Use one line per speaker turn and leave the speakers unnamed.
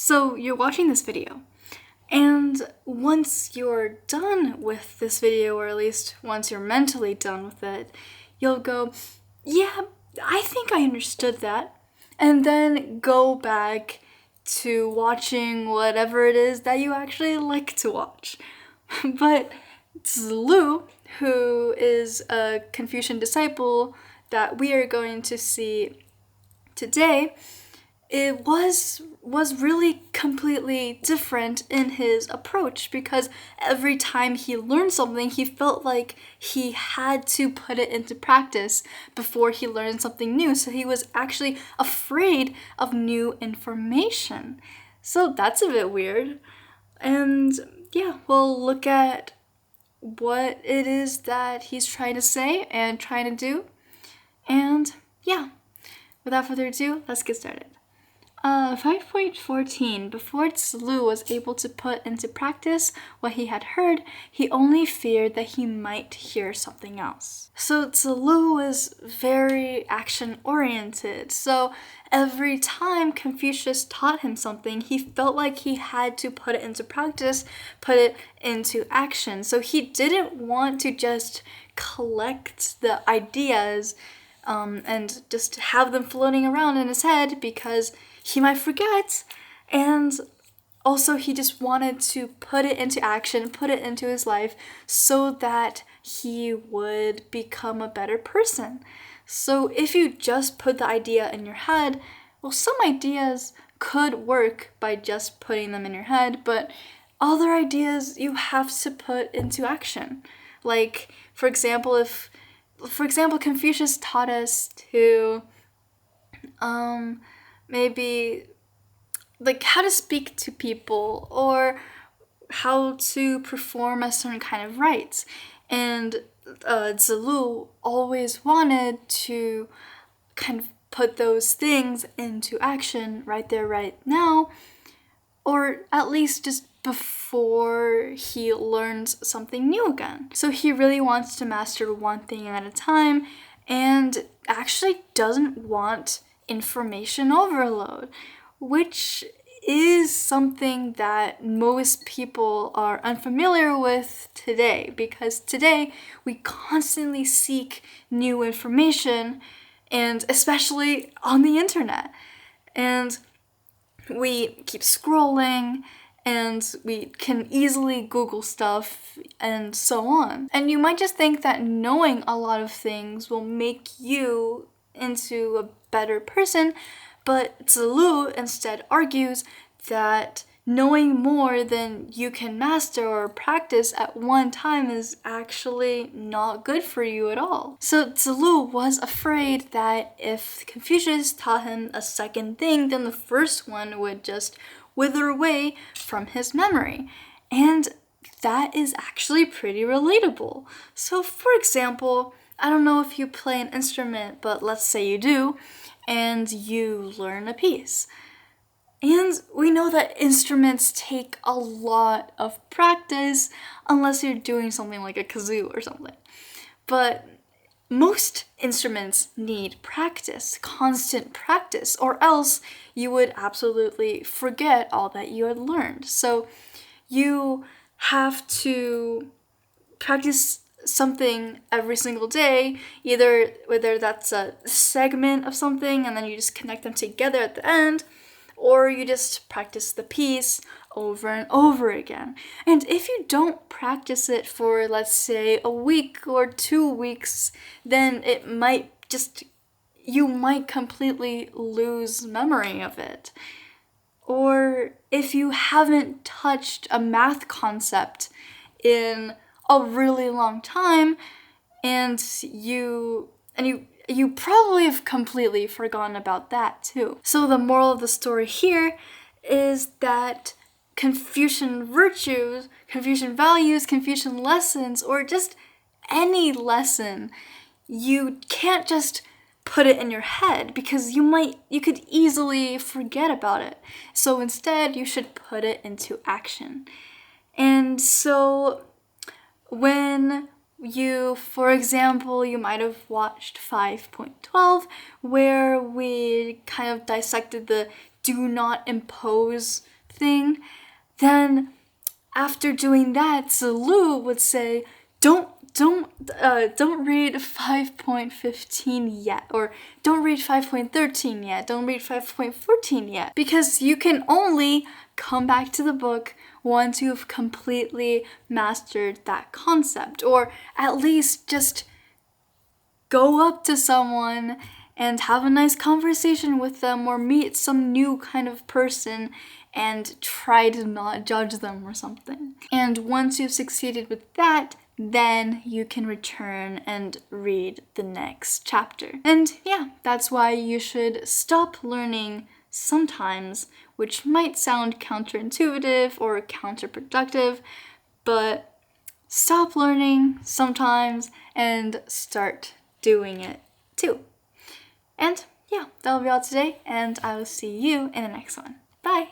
So you're watching this video, and once you're done with this video, or at least once you're mentally done with it, you'll go, yeah, I think I understood that, and then go back to watching whatever it is that you actually like to watch. But Zilu, who is a Confucian disciple that we are going to see today, it was really completely different in his approach, because every time he learned something, he felt like he had to put it into practice before he learned something new. So he was actually afraid of new information. So that's a bit weird. And yeah, we'll look at what it is that he's trying to say and trying to do. And yeah, without further ado, let's get started. 5.14. Before Zilu was able to put into practice what he had heard, he only feared that he might hear something else. So Zilu was very action-oriented. So every time Confucius taught him something, he felt like he had to put it into practice, put it into action. So he didn't want to just collect the ideas and just have them floating around in his head, because he might forget, and also he just wanted to put it into action, put it into his life, so that he would become a better person. So if you just put the idea in your head, well, some ideas could work by just putting them in your head, but other ideas you have to put into action. Like, for example, Confucius taught us to maybe like how to speak to people, or how to perform a certain kind of rites. And Zilu always wanted to kind of put those things into action right there, right now, or at least just before he learns something new again. So he really wants to master one thing at a time, and actually doesn't want information overload, which is something that most people are unfamiliar with today, because today we constantly seek new information, and especially on the internet. And we keep scrolling, and we can easily Google stuff, and so on. And you might just think that knowing a lot of things will make you into a better person, but Zilu instead argues that knowing more than you can master or practice at one time is actually not good for you at all. So Zilu was afraid that if Confucius taught him a second thing, then the first one would just wither away from his memory. And that is actually pretty relatable. So for example, I don't know if you play an instrument, but let's say you do, and you learn a piece. And we know that instruments take a lot of practice, unless you're doing something like a kazoo or something. But most instruments need practice, constant practice, or else you would absolutely forget all that you had learned. So you have to practice something every single day, either whether that's a segment of something and then you just connect them together at the end, or you just practice the piece over and over again. And if you don't practice it for, let's say, a week or 2 weeks, then you might completely lose memory of it. Or if you haven't touched a math concept in a really long time, and you probably have completely forgotten about that too. So the moral of the story here is that Confucian virtues, Confucian values, Confucian lessons, or just any lesson, you can't just put it in your head, because you could easily forget about it. So instead, you should put it into action. And so when for example, you might have watched 5.12, where we kind of dissected the do not impose thing, then after doing that, Zilu would say, don't read 5.15 yet, or don't read 5.13 yet, don't read 5.14 yet, because you can only come back to the book once you've completely mastered that concept, or at least just go up to someone and have a nice conversation with them, or meet some new kind of person and try to not judge them or something. And once you've succeeded with that, then you can return and read the next chapter. And yeah, that's why you should stop learning sometimes, which might sound counterintuitive or counterproductive, but stop learning sometimes and start doing it too. And yeah, that'll be all today, and I will see you in the next one. Bye!